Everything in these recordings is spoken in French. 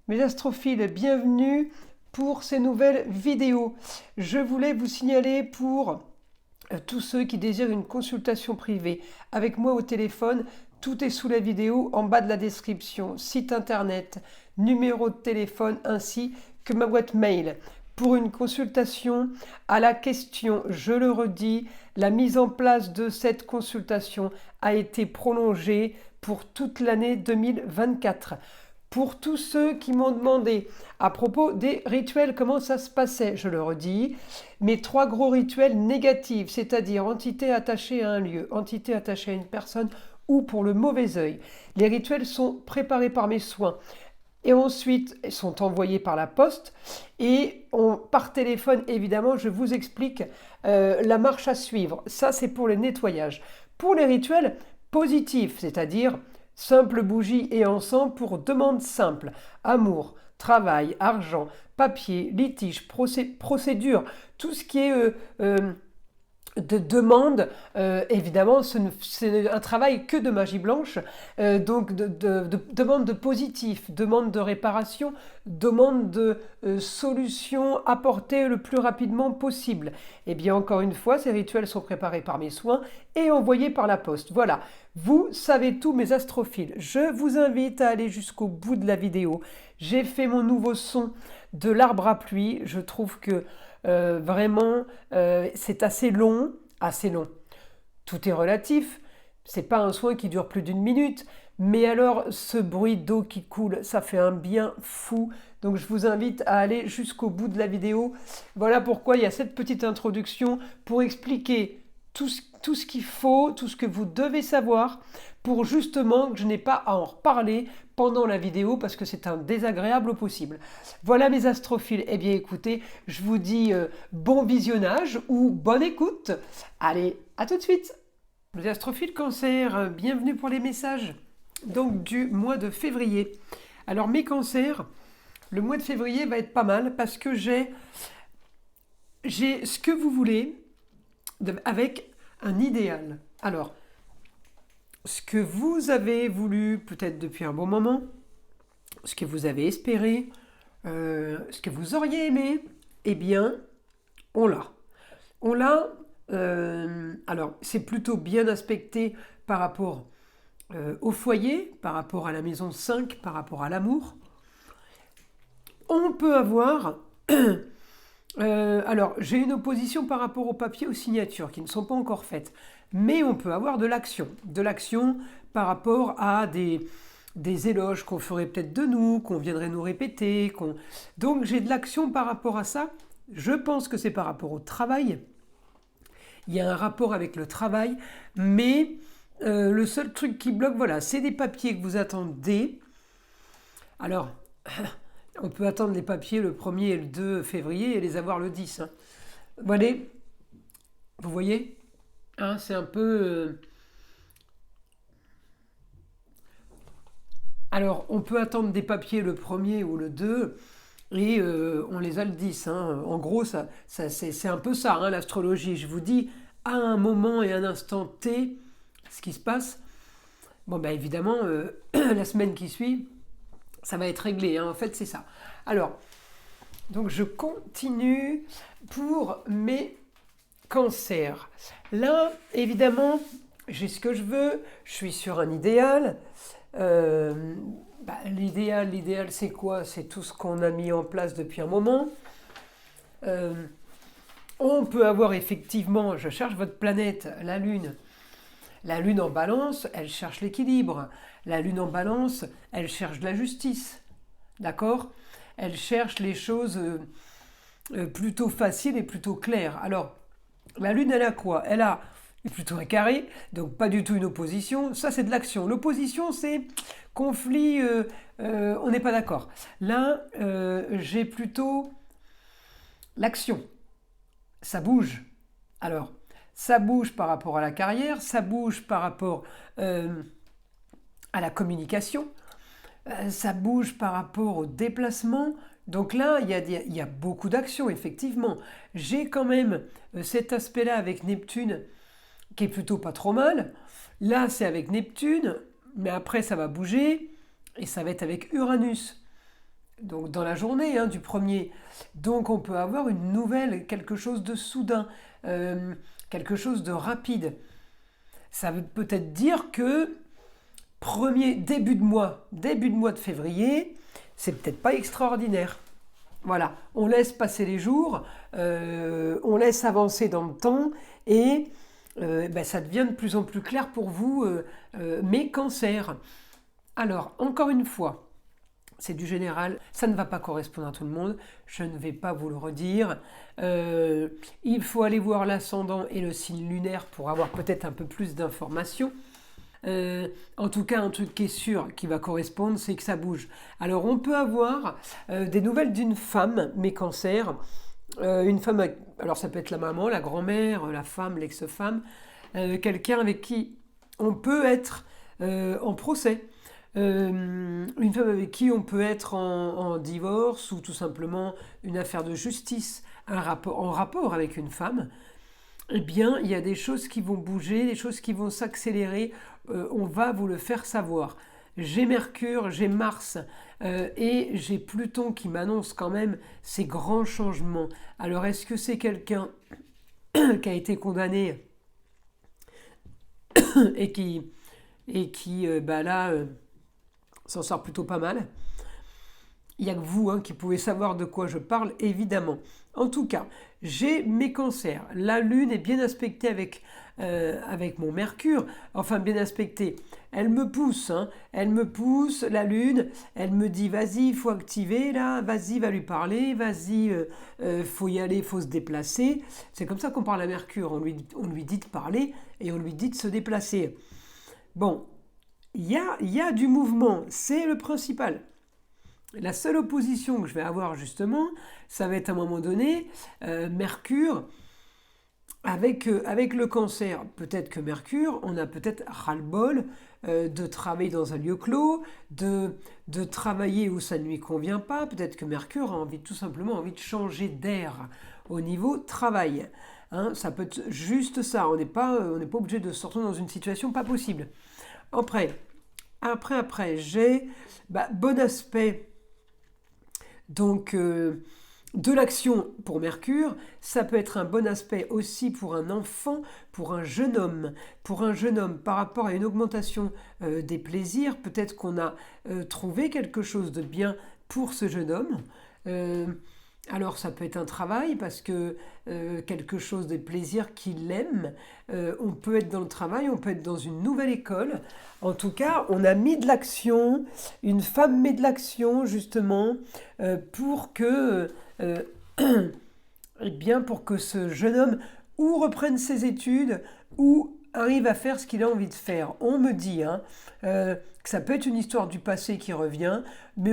Mes astrophiles, bienvenue pour ces nouvelles vidéos. Je voulais vous signaler pour tous ceux qui désirent une consultation privée avec moi au téléphone, tout est sous la vidéo en bas de la description, site internet, numéro de téléphone ainsi que ma boîte mail. Pour une consultation à la question, je le redis, la mise en place de cette consultation a été prolongée pour toute l'année 2024. Pour tous ceux qui m'ont demandé à propos des rituels, comment ça se passait, je le redis, mes 3 gros rituels négatifs, c'est-à-dire entité attachée à un lieu, entité attachée à une personne ou pour le mauvais œil. Les rituels sont préparés par mes soins et ensuite sont envoyés par la poste et par téléphone, évidemment, je vous explique la marche à suivre. Ça, c'est pour le nettoyage. Pour les rituels positifs, c'est-à-dire simple bougie et encens pour demande simple, amour, travail, argent, papier, litige, procédure, tout ce qui est de demande, évidemment, c'est un travail que de magie blanche, donc demande de positif, demande de réparation, demande de solution apportée le plus rapidement possible. Et bien encore une fois, ces rituels sont préparés par mes soins et envoyés par la poste. Voilà, vous savez tout mes astrophiles. Je vous invite à aller jusqu'au bout de la vidéo. J'ai fait mon nouveau son de l'arbre à pluie. Je trouve que vraiment, c'est assez long, assez long. Tout est relatif. C'est pas un soin qui dure plus d'une minute, mais alors ce bruit d'eau qui coule, ça fait un bien fou. Donc je vous invite à aller jusqu'au bout de la vidéo. Voilà pourquoi il y a cette petite introduction pour expliquer tout ce qu'il faut, tout ce que vous devez savoir pour justement que je n'ai pas à en reparler pendant la vidéo parce que c'est un désagréable au possible. Voilà mes astrophiles. Eh bien écoutez, je vous dis bon visionnage ou bonne écoute. Allez, à tout de suite. Les astrophiles cancer, bienvenue pour les messages donc du mois de février. Alors mes cancers, le mois de février va être pas mal parce que j'ai ce que vous voulez avec un idéal. Alors, ce que vous avez voulu peut-être depuis un bon moment, ce que vous avez espéré, ce que vous auriez aimé, eh bien, on l'a. On l'a. Alors, c'est plutôt bien aspecté par rapport au foyer, par rapport à la maison 5, par rapport à l'amour. On peut avoir... alors, j'ai une opposition par rapport aux papiers, aux signatures qui ne sont pas encore faites. Mais on peut avoir de l'action. De l'action par rapport à des éloges qu'on ferait peut-être de nous, qu'on viendrait nous répéter. Donc j'ai de l'action par rapport à ça. Je pense que c'est par rapport au travail. Il y a un rapport avec le travail. Mais le seul truc qui bloque, voilà, c'est des papiers que vous attendez. Alors... On peut attendre les papiers le 1er et le 2 février et les avoir le 10. Hein. Voilà, vous voyez hein, c'est un peu... Alors, on peut attendre des papiers le 1er ou le 2 et on les a le 10. Hein. En gros, c'est un peu ça, hein, l'astrologie. Je vous dis à un moment et un instant T ce qui se passe. Bon, ben évidemment, la semaine qui suit, ça va être réglé, hein. En fait c'est ça. Alors, donc je continue pour mes cancers. Là, évidemment, j'ai ce que je veux, je suis sur un idéal. L'idéal c'est quoi? C'est tout ce qu'on a mis en place depuis un moment. On peut avoir effectivement, je cherche votre planète, la Lune. La Lune en balance, elle cherche l'équilibre. La Lune en balance, elle cherche de la justice. D'accord? Elle cherche les choses plutôt faciles et plutôt claires. Alors, la Lune, elle a quoi? Elle a plutôt un carré, donc pas du tout une opposition. Ça, c'est de l'action. L'opposition, c'est conflit, on n'est pas d'accord. Là, j'ai plutôt l'action. Ça bouge. Alors, ça bouge par rapport à la carrière, ça bouge par rapport à la communication, ça bouge par rapport au déplacement. Donc là, il y a beaucoup d'actions, effectivement. J'ai quand même cet aspect-là avec Neptune qui est plutôt pas trop mal. Là, c'est avec Neptune, mais après, ça va bouger et ça va être avec Uranus. donc dans la journée du premier. Donc on peut avoir une nouvelle, quelque chose de soudain, quelque chose de rapide. Ça veut peut-être dire que début de mois de février, c'est peut-être pas extraordinaire. Voilà, on laisse passer les jours, on laisse avancer dans le temps et ça devient de plus en plus clair pour vous, mes cancers. Alors, encore une fois, c'est du général, ça ne va pas correspondre à tout le monde, je ne vais pas vous le redire. Il faut aller voir l'ascendant et le signe lunaire pour avoir peut-être un peu plus d'informations. En tout cas, un truc qui est sûr qui va correspondre, c'est que ça bouge. Alors, on peut avoir des nouvelles d'une femme, mes cancers. Une femme, alors ça peut être la maman, la grand-mère, la femme, l'ex-femme, quelqu'un avec qui on peut être en procès. Une femme avec qui on peut être en divorce ou tout simplement une affaire de justice en rapport avec une femme. Eh bien, il y a des choses qui vont bouger, des choses qui vont s'accélérer. On va vous le faire savoir. J'ai Mercure, j'ai Mars et j'ai Pluton qui m'annonce quand même ces grands changements. Alors, est-ce que c'est quelqu'un qui a été condamné et qui s'en sort plutôt pas mal? Il n'y a que vous qui pouvez savoir de quoi je parle, évidemment. En tout cas, j'ai mes cancers. La Lune est bien aspectée avec mon Mercure. Enfin, bien aspectée. Elle me pousse, la Lune. Elle me dit, vas-y, il faut activer, là. Vas-y, va lui parler. Vas-y, faut y aller, faut se déplacer. C'est comme ça qu'on parle à Mercure. On lui dit de parler et on lui dit de se déplacer. Bon, il y a du mouvement. C'est le principal. La seule opposition que je vais avoir justement, ça va être à un moment donné Mercure avec le cancer. Peut-être que Mercure, on a peut-être ras-le-bol de travailler dans un lieu clos, de travailler où ça ne lui convient pas. Peut-être que Mercure a tout simplement envie de changer d'air au niveau travail. Ça peut être juste ça. On n'est pas obligé de se retrouver dans une situation pas possible. Après, j'ai bon aspect. Donc, de l'action pour Mercure, ça peut être un bon aspect aussi pour un enfant, pour un jeune homme. Pour un jeune homme, par rapport à une augmentation des plaisirs, peut-être qu'on a trouvé quelque chose de bien pour ce jeune homme. Alors ça peut être un travail parce que quelque chose de plaisir qu'il aime. On peut être dans le travail, on peut être dans une nouvelle école. En tout cas, on a mis de l'action, une femme met de l'action justement pour que, pour que ce jeune homme ou reprenne ses études ou arrive à faire ce qu'il a envie de faire. On me dit que ça peut être une histoire du passé qui revient, mais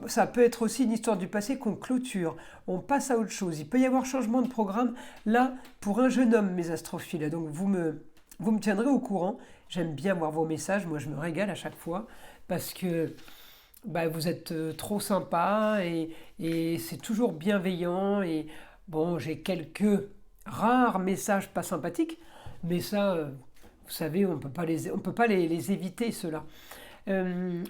ça peut être aussi une histoire du passé qu'on clôture. On passe à autre chose. Il peut y avoir changement de programme là pour un jeune homme, mes astrophiles. Donc vous me tiendrez au courant. J'aime bien voir vos messages. Moi, je me régale à chaque fois parce que vous êtes trop sympa et c'est toujours bienveillant. Et bon, j'ai quelques rares messages pas sympathiques. Mais ça, vous savez, on peut pas les éviter, ceux-là.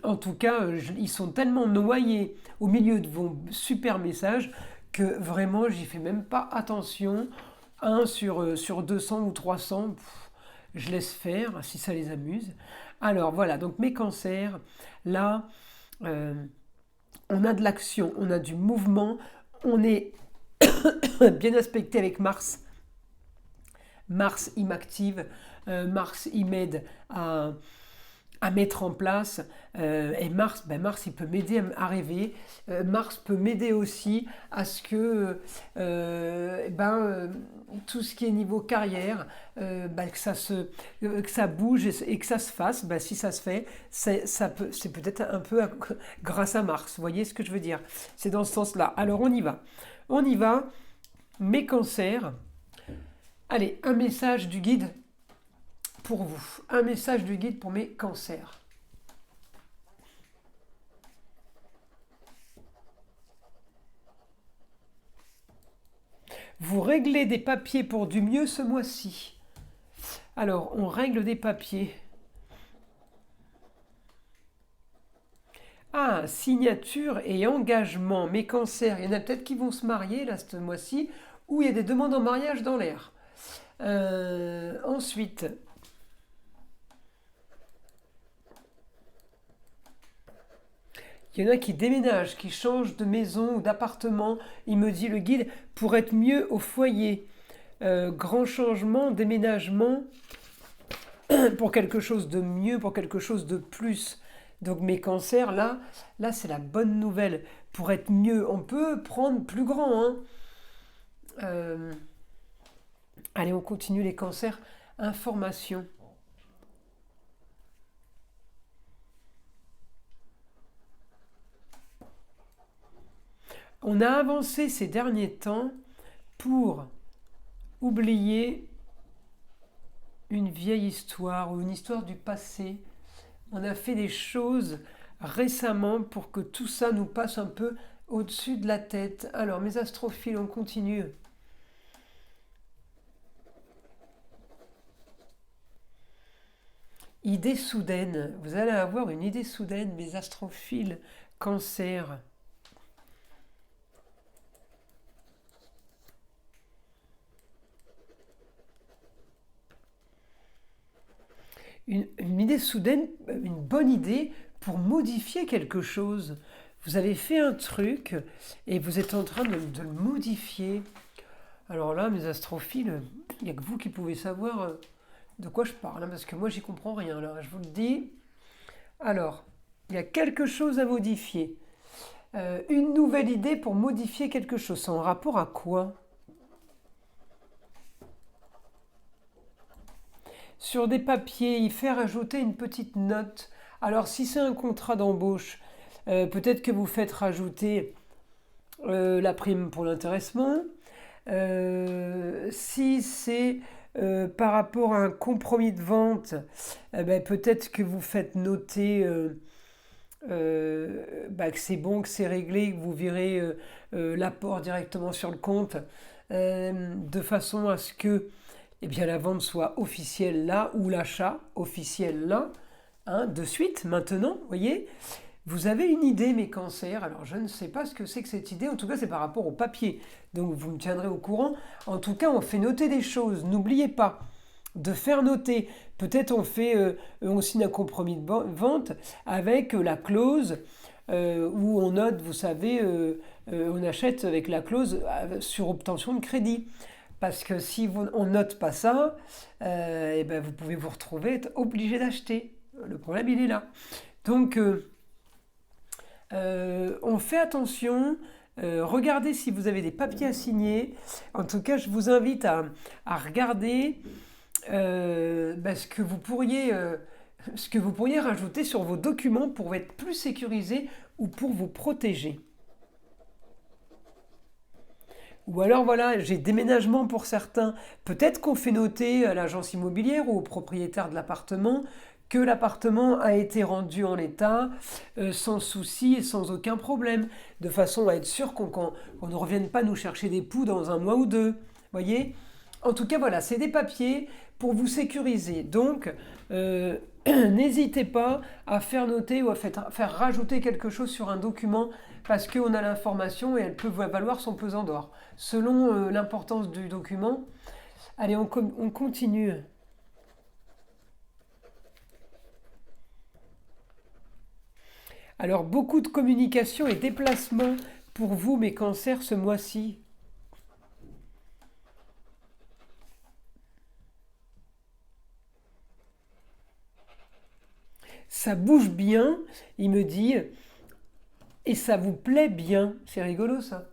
En tout cas, ils sont tellement noyés au milieu de vos super messages que vraiment, j'y fais même pas attention. Sur 200 ou 300, je laisse faire si ça les amuse. Alors voilà, donc mes cancers, là, on a de l'action, on a du mouvement, on est bien aspecté avec Mars. Mars, il m'active, Mars, il m'aide à mettre en place, et Mars, il peut m'aider à rêver, Mars peut m'aider aussi à ce que tout ce qui est niveau carrière, que ça bouge et que ça se fasse. Si ça se fait, c'est peut-être un peu grâce à Mars, vous voyez ce que je veux dire, c'est dans ce sens-là. Alors on y va, mes cancers. Allez, un message du guide pour vous. Un message du guide pour mes cancers. Vous réglez des papiers pour du mieux ce mois-ci. Alors, on règle des papiers. Ah, signature et engagement. Mes cancers, il y en a peut-être qui vont se marier là ce mois-ci, ou il y a des demandes en mariage dans l'air. Ensuite, il y en a qui déménagent, qui changent de maison ou d'appartement. Il me dit le guide, pour être mieux au foyer. Grand changement, déménagement, pour quelque chose de mieux, pour quelque chose de plus. Donc mes cancers, là c'est la bonne nouvelle. Pour être mieux, on peut prendre plus grand, hein. Euh, Allez, on continue les cancers. Information. On a avancé ces derniers temps pour oublier une vieille histoire ou une histoire du passé. On a fait des choses récemment pour que tout ça nous passe un peu au-dessus de la tête. Alors, mes astrophiles, on continue. Idée soudaine. Vous allez avoir une idée soudaine, mes astrophiles, cancer. Une idée soudaine, une bonne idée pour modifier quelque chose. Vous avez fait un truc et vous êtes en train de le modifier. Alors là, mes astrophiles, il n'y a que vous qui pouvez savoir de quoi je parle, hein, parce que moi, j'y comprends rien. Là, je vous le dis. Alors, il y a quelque chose à modifier. Une nouvelle idée pour modifier quelque chose. C'est en rapport à quoi? Sur des papiers, y faire ajouter une petite note. Alors, si c'est un contrat d'embauche, peut-être que vous faites rajouter la prime pour l'intéressement. Si c'est par rapport à un compromis de vente, ben, peut-être que vous faites noter que c'est bon, que c'est réglé, que vous virez l'apport directement sur le compte, de façon à ce que eh bien, la vente soit officielle là ou l'achat officiel là, hein, de suite, maintenant, vous voyez. Vous avez une idée, mes cancers. Alors, je ne sais pas ce que c'est que cette idée. En tout cas, c'est par rapport au papier. Donc, vous me tiendrez au courant. En tout cas, on fait noter des choses. N'oubliez pas de faire noter. Peut-être on signe un compromis de vente avec la clause où on note, vous savez, on achète avec la clause sur obtention de crédit. Parce que si on note pas ça, eh ben vous pouvez vous retrouver être obligé d'acheter. Le problème, il est là. Donc, on fait attention. Regardez si vous avez des papiers à signer. En tout cas, je vous invite à regarder ce que vous pourriez rajouter sur vos documents pour être plus sécurisé ou pour vous protéger. Ou alors voilà, j'ai déménagement pour certains. Peut-être qu'on fait noter à l'agence immobilière ou au propriétaire de l'appartement que l'appartement a été rendu en état sans souci et sans aucun problème, de façon à être sûr qu'on ne revienne pas nous chercher des poux dans un mois ou deux. Voyez. En tout cas, voilà, c'est des papiers pour vous sécuriser. Donc, n'hésitez pas à faire noter ou à faire rajouter quelque chose sur un document parce qu'on a l'information et elle peut valoir son pesant d'or, selon l'importance du document. Allez, on continue. Alors, beaucoup de communication et déplacement pour vous, mes cancers, ce mois-ci. Ça bouge bien, il me dit, et ça vous plaît bien. C'est rigolo ça.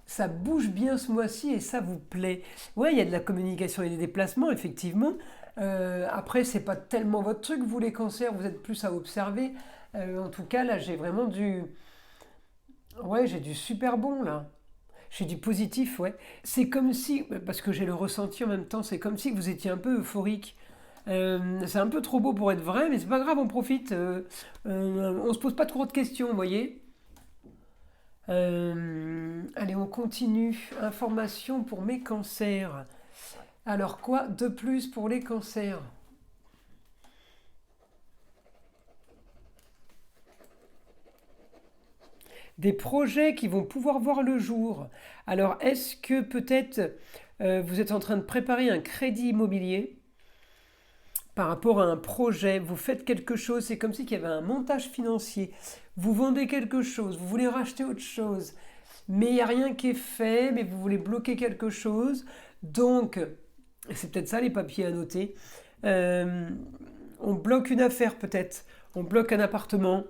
Ça bouge bien ce mois-ci et ça vous plaît. Ouais, il y a de la communication et des déplacements, effectivement. Après, c'est pas tellement votre truc, vous les cancers, vous êtes plus à observer. En tout cas, là, j'ai vraiment Ouais, j'ai du super bon, là. J'ai du positif, ouais. C'est comme si, parce que j'ai le ressenti en même temps, c'est comme si vous étiez un peu euphorique. C'est un peu trop beau pour être vrai, mais c'est pas grave, on profite. On se pose pas trop de questions, vous voyez. Allez, on continue. Information pour mes cancers. Alors quoi de plus pour les cancers? des projets qui vont pouvoir voir le jour. Alors, est-ce que peut-être vous êtes en train de préparer un crédit immobilier par rapport à un projet, vous faites quelque chose, c'est comme si il y avait un montage financier. Vous vendez quelque chose, vous voulez racheter autre chose, mais il n'y a rien qui est fait, mais vous voulez bloquer quelque chose. Donc, c'est peut-être ça les papiers à noter. On bloque une affaire peut-être, on bloque un appartement,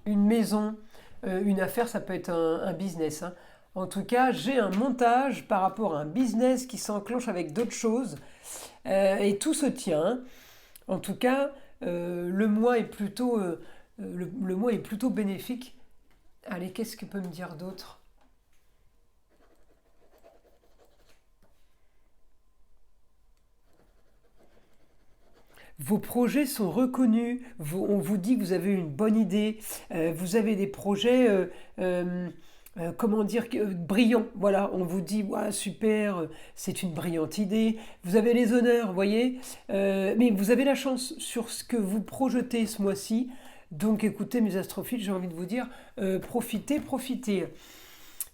une maison, une affaire ça peut être un business, hein. En tout cas, j'ai un montage par rapport à un business qui s'enclenche avec d'autres choses et tout se tient. En tout cas, le mois est plutôt, le mois est plutôt bénéfique. Allez, qu'est-ce que peut me dire d'autre? Vos projets sont reconnus, on vous dit que vous avez une bonne idée, vous avez des projets, comment dire, brillants. Voilà, on vous dit, ouais, super, c'est une brillante idée, vous avez les honneurs, vous voyez, mais vous avez la chance sur ce que vous projetez ce mois-ci. Donc écoutez, mes astrophiles, j'ai envie de vous dire, profitez, profitez.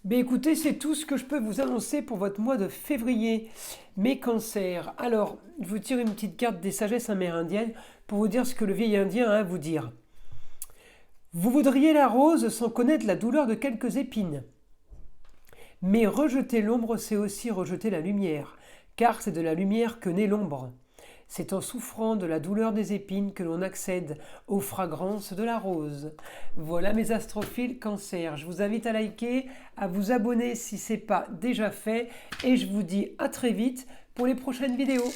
Ben écoutez, c'est tout ce que je peux vous annoncer pour votre mois de février. Mes cancers. Alors, je vous tire une petite carte des sagesses amérindiennes pour vous dire ce que le vieil indien a à vous dire. Vous voudriez la rose sans connaître la douleur de quelques épines. Mais rejeter l'ombre, c'est aussi rejeter la lumière, car c'est de la lumière que naît l'ombre. C'est en souffrant de la douleur des épines que l'on accède aux fragrances de la rose. Voilà mes astrophiles cancer. Je vous invite à liker, à vous abonner si ce n'est pas déjà fait et je vous dis à très vite pour les prochaines vidéos.